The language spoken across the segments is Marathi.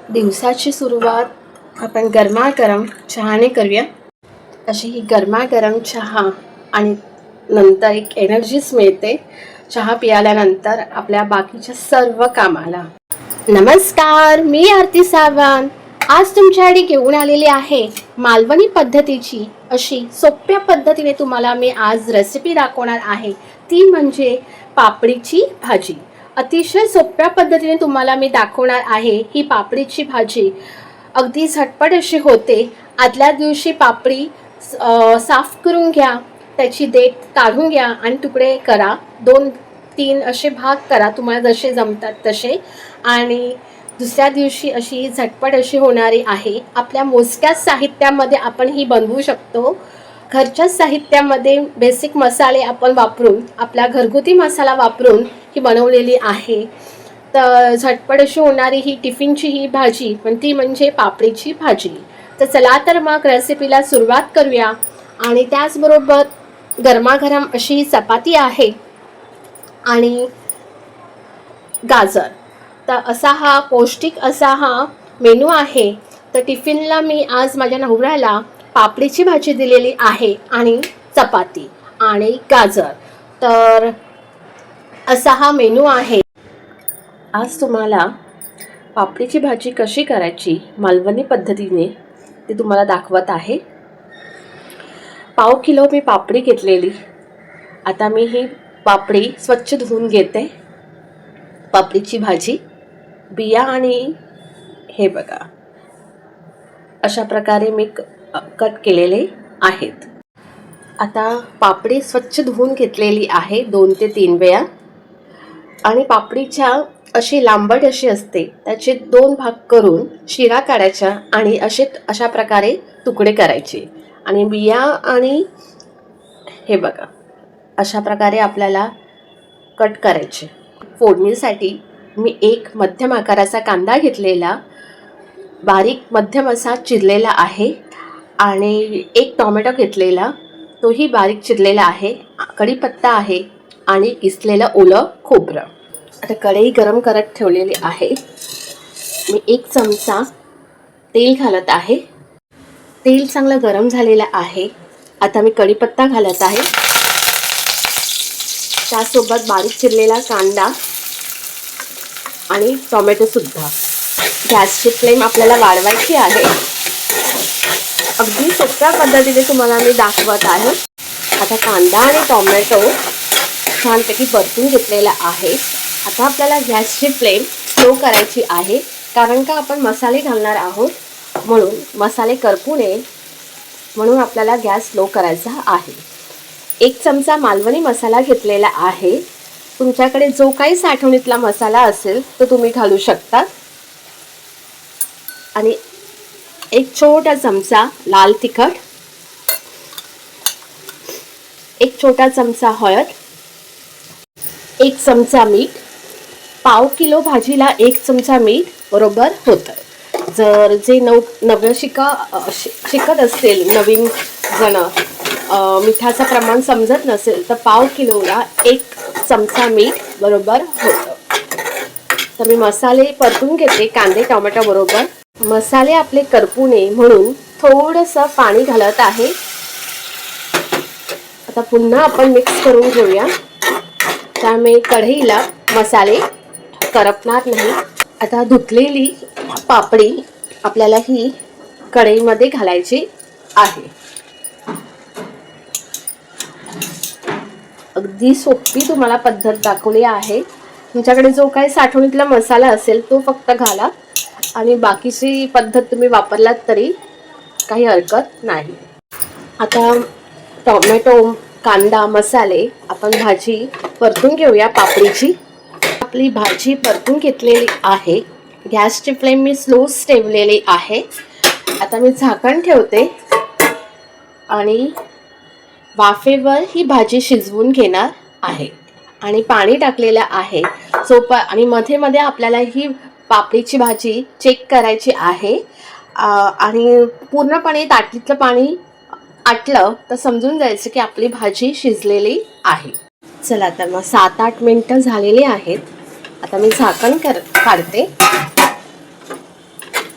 दिवसाची सुरुवात आपण गरमागरम चहाने करूया. अशी ही गरमागरम चहा आणि नंतर एक एनर्जीच मिळते चहा पिल्यानंतर आपल्या बाकीच्या सर्व कामाला. नमस्कार, मी आरती सावंत. आज तुमच्यासाठी घेऊन आलेली आहे मालवणी पद्धतीची अशी सोप्या पद्धतीने तुम्हाला मी आज रेसिपी दाखवणार आहे. ती म्हणजे पापडीची भाजी. अतिशय सोप्या पद्धतीने तुम्हाला मी दाखवणार आहे. ही पापडीची भाजी अगदी झटपट अशी होते. आदल्या दिवशी पापडी साफ करून घ्या, त्याची देठ काढून घ्या आणि तुकडे करा. 2-3 असे भाग करा तुम्हाला जसे जमतात तसे. आणि दुसऱ्या दिवशी अशी झटपट अशी होणारी आहे. आपल्या मोजक्याच साहित्यामध्ये आपण ही बनवू शकतो. घरच्याच साहित्यामध्ये बेसिक मसाले आपण वापरून, आपला घरगुती मसाला वापरून ही बनवलेली आहे. तर झटपट अशी होणारी ही टिफिनची ही भाजी पण ती म्हणजे पापडीची भाजी. तर चला तर मग रेसिपीला सुरुवात करूया. आणि त्याचबरोबर गरमागरम अशी चपाती आहे आणि गाजर. तर असा हा पौष्टिक असा हा मेनू आहे. तर टिफिनला मी आज माझ्या नवऱ्याला पापडीची भाजी दिलेली आहे आणि चपाती आणि गाजर. तर असा हा मेनू आहे. आज तुम्हाला पापडीची भाजी कशी करायची मालवणी पद्धतीने ते तुम्हाला दाखवत आहे. पाव किलो मी पापडी घेतलेली. आता मी ही पापडी स्वच्छ धुवून घेते. पापडीची भाजी बिया आणि हे बघा अशा प्रकारे मी कट केलेले आहेत. आता पापडी स्वच्छ धुवून घेतलेली आहे 2 ते 3 वेळा. आणि पापडीच्या अशी लांबट अशी असते, त्याचे 2 भाग करून शिरा काढायच्या आणि अशा प्रकारे तुकडे करायचे आणि बिया आणि हे बघा अशा प्रकारे आपल्याला कट करायचे. फोडणीसाठी मी एक मध्यम आकाराचा कांदा घेतलेला, बारीक मध्यम असा चिरलेला आहे आणि एक टोमॅटो घेतलेला, तोही बारीक चिरलेला आहे. कढीपत्ता आहे आणि किसलेलं ओलं खोबरं. आता कढई गरम करत ठेवलेली आहे. मी 1 चमचा तेल घालत आहे. तेल चांगलं गरम झालेलं आहे. आता मी कढीपत्ता घालत आहे, त्यासोबत बारीक चिरलेला कांदा आणि टोमॅटोसुद्धा. गॅसची फ्लेम आपल्याला वाढवायची आहे. अगदी सोप्या पद्धतीने तुम्हाला मी दाखवत आहे. आता कांदा आणि टोमॅटो छानपैकी परतून घेतलेला आहे. आता आपल्याला गॅसची फ्लेम स्लो करायची आहे, कारण का आपण मसाले घालणार आहोत, म्हणून मसाले करपू नये म्हणून आपल्याला गॅस स्लो करायचा आहे. 1 चमचा मालवणी मसाला घेतलेला आहे. तुमच्याकडे जो काही साठवणीतला मसाला असेल तो तुम्ही घालू शकता. आणि 1 छोटा चमचा लाल तिखट, 1 छोटा चमचा हळद, 1 चमचा मीठ. पाव किलो भाजीला 1 चमचा मीठ बरोबर होतं. जर जे नवं शिकत असतील नवीन जण, मिठाचं प्रमाण समजत नसेल तर पाव किलोला 1 चमचा मीठ बरोबर होतं. तर मी मसाले परतून घेते कांदे टोमॅटो बरोबर. मसाले आपले करपू नये म्हणून थोडंसं पाणी घालत आहे. आता पुन्हा आपण मिक्स करून घेऊया, त्यामुळे कढईला मसाले करपणार नाही. आता धुतलेली पापडी आपल्याला ही कढईमध्ये घालायची आहे. अगदी सोपी तुम्हाला पद्धत दाखवली आहे. तुमच्याकडे जो काही साठवणीतला मसाला असेल तो फक्त घाला आणि बाकीची पद्धत तुम्ही वापरलात तरी काही हरकत नाही. आता टोमॅटो, कांदा, मसाले आपण भाजी परतून घेऊया पापडीची. आपली भाजी परतून घेतलेली आहे. गॅसची फ्लेम मी स्लोच ठेवलेली आहे. आता मी झाकण ठेवते आणि वाफेवर ही भाजी शिजवून घेणार आहे. आणि पाणी टाकलेलं आहे आणि मध्ये मध्ये आपल्याला ही पापडीची भाजी चेक करायची आहे. आणि पूर्णपणे ताटलीतलं पाणी आटलं तर समजून जायचं की आपली भाजी शिजलेली आहे. चला तर मग 7-8 मिनिटं झालेली आहेत. आता मी झाकण काढते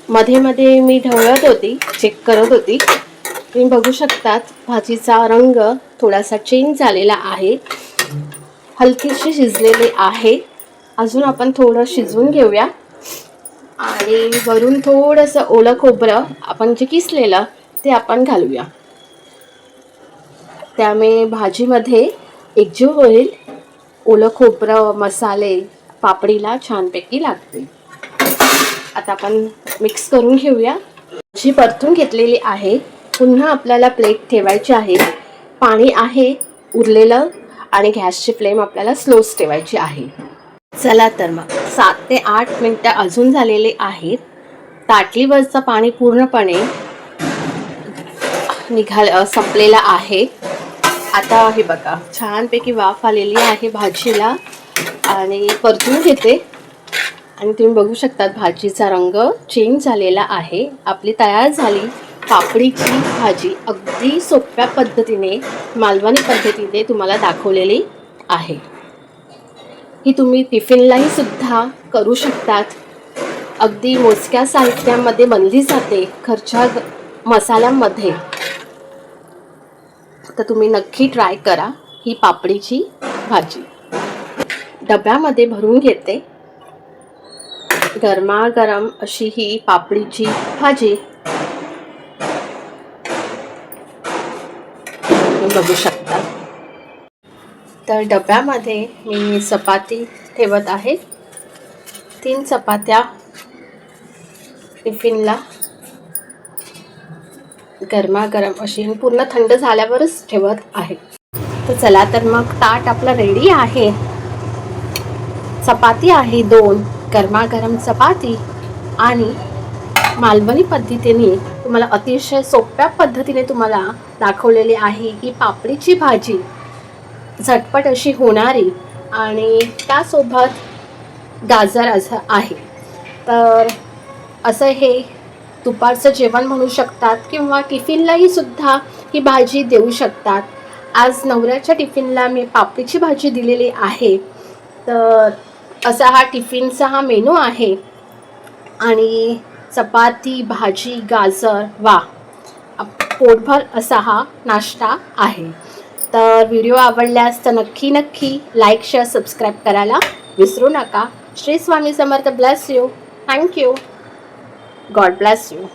मध्ये मध्ये मी ढवळत होती, चेक करत होती. तुम्ही बघू शकतात भाजीचा रंग थोडासा चेंज झालेला आहे, हलकीशी शिजलेली आहे. अजून आपण थोडं शिजवून घेऊया आणि वरून थोडंसं ओलं खोबरं आपण जे किसलेलं ते आपण घालूया. त्यामुळे भाजीमध्ये एकजीव होईल. ओलं खोबरं, मसाले पापडीला छानपैकी लागते. आता आपण मिक्स करून घेऊया. भाजी परतून घेतलेली आहे. पुन्हा आपल्याला प्लेट ठेवायची आहे. पाणी आहे उरलेलं आणि गॅसची फ्लेम आपल्याला स्लोच ठेवायची आहे. चला तर मग 7 ते 8 मिनटं अजून झालेले आहेत. ताटलीवरचं पाणी पूर्णपणे संपलेलं आहे. आता हे बघा छानपैकी वाफ आलेली आहे भाजीला आणि परतून घेते. आणि तुम्ही बघू शकतात भाजीचा रंग चेंज झालेला आहे. आपली तयार झाली पापडीची भाजी. अगदी सोप्या पद्धतीने, मालवणी पद्धतीने तुम्हाला दाखवलेली आहे. ही तुम्ही टिफिनलाही सुद्धा करू शकतात. अगदी मोजक्या साहित्यामध्ये बनली जाते, घरच्या मसाल्यामध्ये. तर तुम्ही नक्की ट्राय करा ही पापडीची भाजी. डब्यामध्ये भरून घेते. गरमागरम अशी ही पापडीची भाजी बघू शकता. तर डब्यामध्ये मी चपाती ठेवत आहे. 3 चपात्या टिफिनला गरमागरम अशी पूर्ण थंड झाल्यावरच ठेवत आहे. तर चला तर मग ताट आपलं रेडी आहे. चपाती आहे 2 गरमागरम चपाती आणि मालवणी पद्धतीने तुम्हाला अतिशय सोप्या पद्धतीने तुम्हाला दाखवलेली आहे ही पापडीची भाजी. झटपट अशी होणारी आणि त्यासोबत गाजर असं आहे. तर असं हे दुपारचं जेवण म्हणू शकतात किंवा टिफिनलाही सुद्धा ही भाजी देऊ शकतात. आज नवऱ्याच्या टिफिनला मी पापडीची भाजी दिलेली आहे. तर असा हा टिफिनचा हा मेनू आहे आणि चपाती, भाजी, गाजर, पोटभर असा हा नाश्ता आहे. तर व्हिडिओ आवडल्यास तर नक्की लाईक, शेअर, सबस्क्राईब करायला विसरू नका. Shri Swami Samarth. Bless you. Thank you. God bless you.